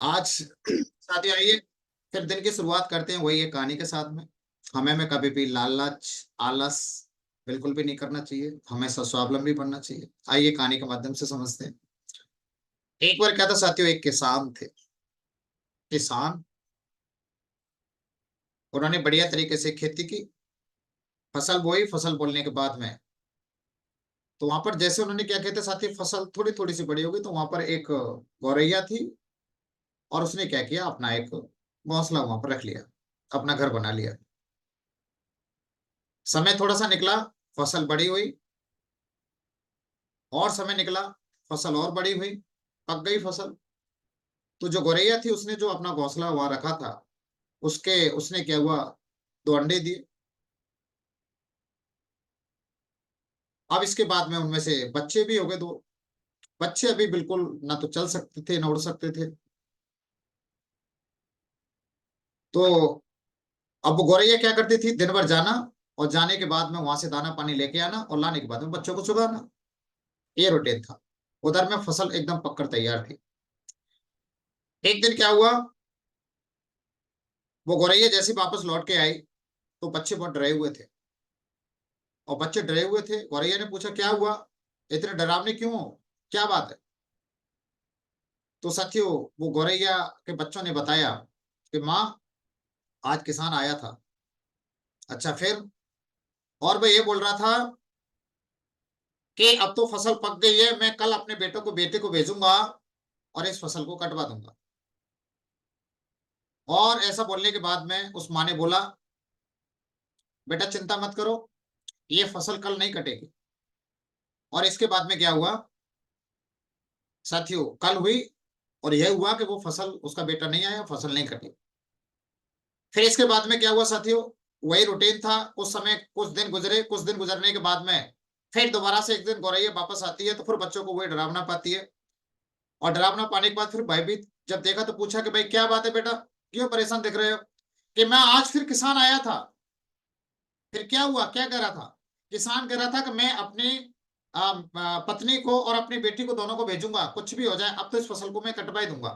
आज साथियों आइए फिर दिन की शुरुआत करते हैं वही एक कहानी के साथ में। हमें में कभी भी लालच, आलस बिल्कुल भी नहीं करना चाहिए। हमेशा स्वावलंबी बनना चाहिए। आइए कहानी के माध्यम से समझते हैं। एक बार क्या था साथियों, एक किसान थे। किसान, उन्होंने बढ़िया तरीके से खेती की, फसल बोई। फसल बोलने के बाद में तो वहां पर जैसे उन्होंने क्या कहते साथियों, फसल थोड़ी थोड़ी सी बड़ी हो गई तो वहां पर एक गौरैया थी। और उसने क्या किया, अपना एक घोंसला वहां पर रख लिया, अपना घर बना लिया। समय थोड़ा सा निकला, फसल बड़ी हुई। और समय निकला, फसल और बड़ी हुई, पक गई फसल। तो जो गौरैया थी उसने जो अपना घोंसला वहां रखा था, उसके उसने क्या हुआ, 2 अंडे दिए। अब इसके बाद में उनमें से बच्चे भी हो गए 2। बच्चे अभी बिल्कुल ना तो चल सकते थे ना उड़ सकते थे। तो अब वो गौरैया क्या करती थी, दिन भर जाना, और जाने के बाद में वहां से दाना पानी लेके आना, और लाने के बाद में बच्चों को चुगाना। ये रूटीन था। उधर में फसल एकदम पककर तैयार थी। एक दिन क्या हुआ, वो गौरैया जैसे वापस लौट के आई तो बच्चे बहुत डरे हुए थे। और बच्चे डरे हुए थे। गौरैया ने पूछा, क्या हुआ, इतने डरावने क्यों हो, क्या बात है। तो साथियों, वो गौरैया के बच्चों ने बताया कि माँ, आज किसान आया था। अच्छा फिर, और वो ये बोल रहा था कि अब तो फसल पक गई है, मैं कल अपने बेटे को भेजूंगा और इस फसल को कटवा दूंगा। और ऐसा बोलने के बाद में उस माँ ने बोला, बेटा चिंता मत करो, ये फसल कल नहीं कटेगी। और इसके बाद में क्या हुआ साथियों, कल हुई, और यह हुआ कि वो फसल, उसका बेटा नहीं आया, फसल नहीं कटी। फिर इसके बाद में क्या हुआ साथियों, वही रूटीन था। उस समय कुछ दिन गुजरे, कुछ दिन गुजरने के बाद में फिर दोबारा से एक दिन गौरैया वापस आती है तो फिर बच्चों को वही डरावना पाती है। और डरावना पाने के बाद फिर भयभीत जब देखा तो पूछा कि भाई क्या बात है बेटा, क्यों परेशान दिख रहे हो। कि मैं आज फिर किसान आया था। फिर क्या हुआ, क्या कह रहा था, किसान कह रहा था कि मैं अपनी पत्नी को और अपनी बेटी को दोनों को भेजूंगा, कुछ भी हो जाए अब तो इस फसल को मैं कटवा ही दूंगा।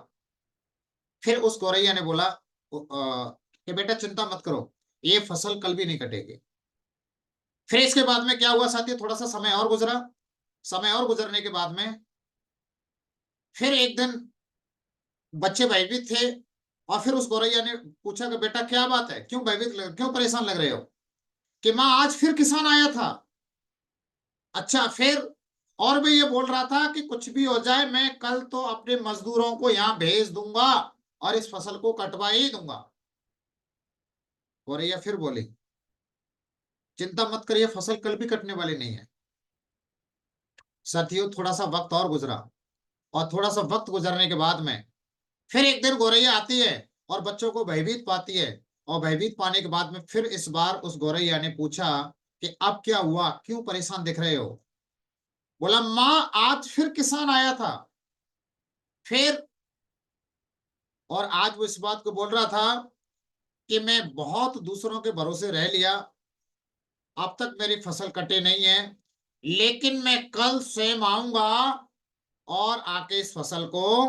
फिर उस गौरैया ने बोला कि बेटा चिंता मत करो, ये फसल कल भी नहीं कटेगी। फिर इसके बाद में क्या हुआ साथियों, थोड़ा सा समय और गुजरा। समय और गुजरने के बाद में फिर एक दिन बच्चे भयभीत थे। और फिर उस गौरैया ने पूछा कि बेटा क्या बात है, क्यों क्यों परेशान लग रहे हो। कि माँ, आज फिर किसान आया था। अच्छा फिर, और मैं ये बोल रहा था कि कुछ भी हो जाए मैं कल तो अपने मजदूरों को यहाँ भेज दूंगा और इस फसल को कटवा ही दूंगा। गौरैया फिर बोली, चिंता मत करिए, फसल कल भी कटने वाली नहीं है। साथियों थोड़ा सा वक्त और गुजरा, और थोड़ा सा वक्त गुजरने के बाद में फिर एक दिन गौरैया आती है और बच्चों को भयभीत पाती है। और भयभीत पाने के बाद में फिर इस बार उस गौरैया ने पूछा कि अब क्या हुआ, क्यों परेशान दिख रहे हो। बोला, माँ आज फिर किसान आया था। फिर, और आज वो इस बात को बोल रहा था कि मैं बहुत दूसरों के भरोसे रह लिया, अब तक मेरी फसल कटे नहीं है, लेकिन मैं कल स्वयं आऊंगा और आके इस फसल को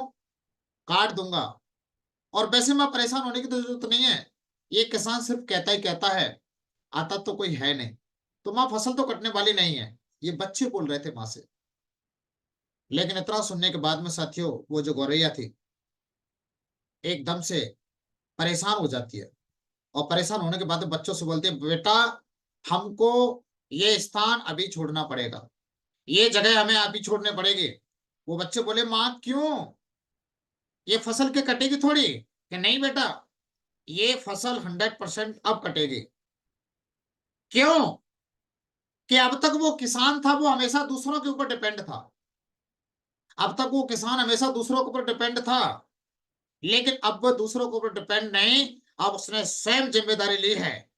काट दूंगा। और वैसे मैं परेशान होने की तो जरूरत नहीं है, ये किसान सिर्फ कहता ही कहता है, आता तो कोई है नहीं। तो माँ फसल तो कटने वाली नहीं है, ये बच्चे बोल रहे थे माँ से। लेकिन इतना सुनने के बाद में साथियों, वो जो गौरैया थी एकदम से परेशान हो जाती है। और परेशान होने के बाद में बच्चों से बोलती है, बेटा हमको ये स्थान अभी छोड़ना पड़ेगा, ये जगह हमें अभी छोड़ने पड़ेगी। वो बच्चे बोले, माँ क्यों, ये फसल के कटेगी थोड़ी। कि नहीं बेटा, ये फसल 100% अब कटेगी। क्यों, कि अब तक वो किसान था, वो हमेशा दूसरों के ऊपर डिपेंड था। अब तक वो किसान हमेशा दूसरों के ऊपर डिपेंड था, लेकिन अब वो दूसरों के ऊपर डिपेंड नहीं, अब उसने स्वयं जिम्मेदारी ली है।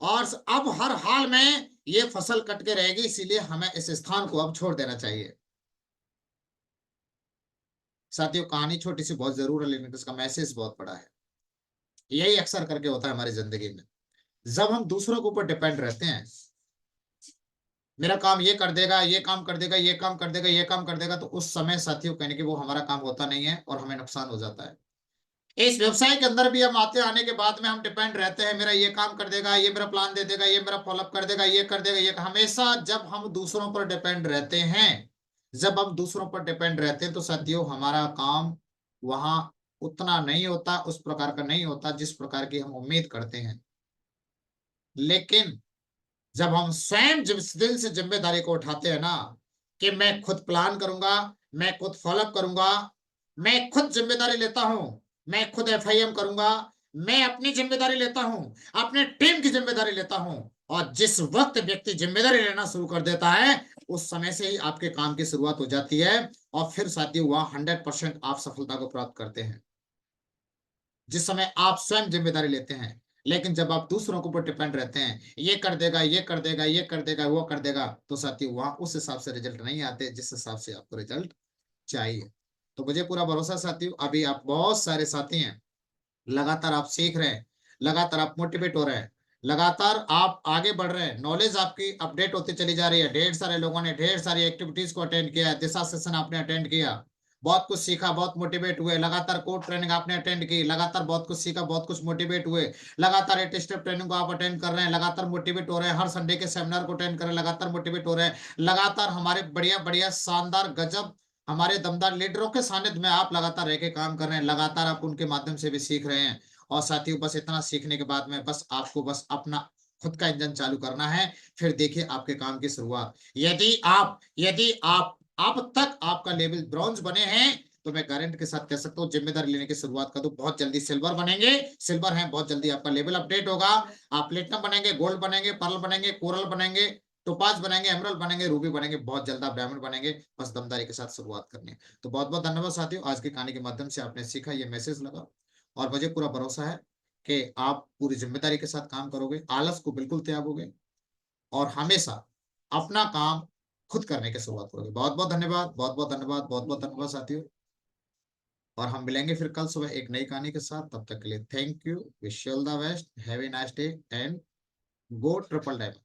और अब हर हाल में ये फसल कट के रहेगी, इसीलिए हमें इस स्थान को अब छोड़ देना चाहिए। साथियों कहानी छोटी सी बहुत जरूर है, लेकिन इसका मैसेज बहुत बड़ा है। यही अक्सर करके होता है हमारी जिंदगी में, जब हम दूसरों के ऊपर डिपेंड रहते हैं, मेरा काम ये कर देगा, ये काम कर देगा, ये काम कर देगा, ये काम कर देगा, तो उस समय साथियों कहने कि वो हमारा काम होता नहीं है और हमें नुकसान हो जाता है। इस व्यवसाय के अंदर भी हम आने के बाद में हम डिपेंड रहते हैं, मेरा ये काम कर देगा, ये मेरा प्लान दे देगा, ये मेरा फॉलोअप कर देगा, ये कर देगा, ये हमेशा जब हम दूसरों पर डिपेंड रहते हैं, जब हम दूसरों पर डिपेंड रहते हैं तो साथियों हमारा काम वहां उतना नहीं होता, उस प्रकार का नहीं होता जिस प्रकार की हम उम्मीद करते हैं। लेकिन जब हम स्वयं दिल से जिम्मेदारी को उठाते हैं ना, कि मैं खुद प्लान करूंगा, मैं खुद फॉलोअप करूंगा, मैं खुद जिम्मेदारी लेता हूं, मैं खुद एफआईएम करूंगा, मैं अपनी जिम्मेदारी लेता हूं, अपने टीम की जिम्मेदारी लेता हूं। और जिस वक्त व्यक्ति जिम्मेदारी लेना शुरू कर देता है, उस समय से ही आपके काम की शुरुआत हो जाती है, और फिर साथियों वहां 100% आप सफलता को प्राप्त करते हैं, जिस समय आप स्वयं जिम्मेदारी लेते हैं। लेकिन जब आप दूसरों के ऊपर डिपेंड रहते हैं, ये कर देगा, ये कर देगा, ये कर देगा, वो कर देगा, तो साथियों वहां उस हिसाब से रिजल्ट नहीं आते जिस हिसाब से आपको रिजल्ट चाहिए। तो मुझे पूरा भरोसा साथियों, अभी आप बहुत सारे साथी हैं, लगातार आप सीख रहे हैं, लगातार आप मोटिवेट हो रहे हैं, लगातार आप आगे बढ़ रहे हैं, नॉलेज आपकी अपडेट होती चली जा रही है। ढेर सारे लोगों ने ढेर सारी एक्टिविटीज को अटेंड किया है, दिशा सेशन आपने अटेंड किया, बहुत कुछ सीखा, बहुत मोटिवेट हुए, लगातार कोड ट्रेनिंग आपने अटेंड की, लगातार बहुत कुछ सीखा, बहुत कुछ मोटिवेट हुए, लगातार 8 स्टेप ट्रेनिंग को आप अटेंड कर रहे हैं, लगातार मोटिवेट हो रहे हैं, हर संडे के सेमिनार को अटेंड कर रहे हैं, लगातार मोटिवेट हो रहे हैं, लगातार हमारे बढ़िया बढ़िया शानदार गजब हमारे दमदार लीडरों के सानिध्य में आप लगातार रह के काम कर रहे हैं, लगातार आप उनके माध्यम से भी सीख रहे हैं। और साथियों बस इतना सीखने के बाद में बस आपको बस अपना खुद का इंजन चालू करना है, फिर देखिए आपके काम की शुरुआत। यदि आप अब तक आपका लेवल ब्रॉन्ज बने हैं, तो मैं गारंटी के साथ कह सकता हूँ जिम्मेदारी लेने की शुरुआत कर दो, बहुत जल्दी सिल्वर बनेंगे, सिल्वर है बहुत जल्दी आपका लेवल अपडेट होगा, आप प्लेटिनम बनेंगे, गोल्ड बनेंगे, पर्ल बनेंगे, कोरल बनेंगे, टोपाज बनेंगे, एमरल्ड बनेंगे, रूबी बनेंगे, बहुत जल्द आप डायमंड बनेंगे। बस दमदारी के साथ शुरुआत करनी है। तो बहुत बहुत धन्यवाद साथियों, आज की कहानी के माध्यम से आपने सीखा, ये मैसेज लगा, और मुझे पूरा भरोसा है कि आप पूरी जिम्मेदारी के साथ काम करोगे, आलस को बिल्कुल त्यागोगे, और हमेशा अपना काम खुद करने की शुरुआत करोगे। बहुत बहुत धन्यवाद, बहुत बहुत धन्यवाद, बहुत बहुत धन्यवाद साथियों, और हम मिलेंगे फिर कल सुबह एक नई कहानी के साथ। तब तक के लिए thank you, wish you all the best, have a nice day and go triple diamond.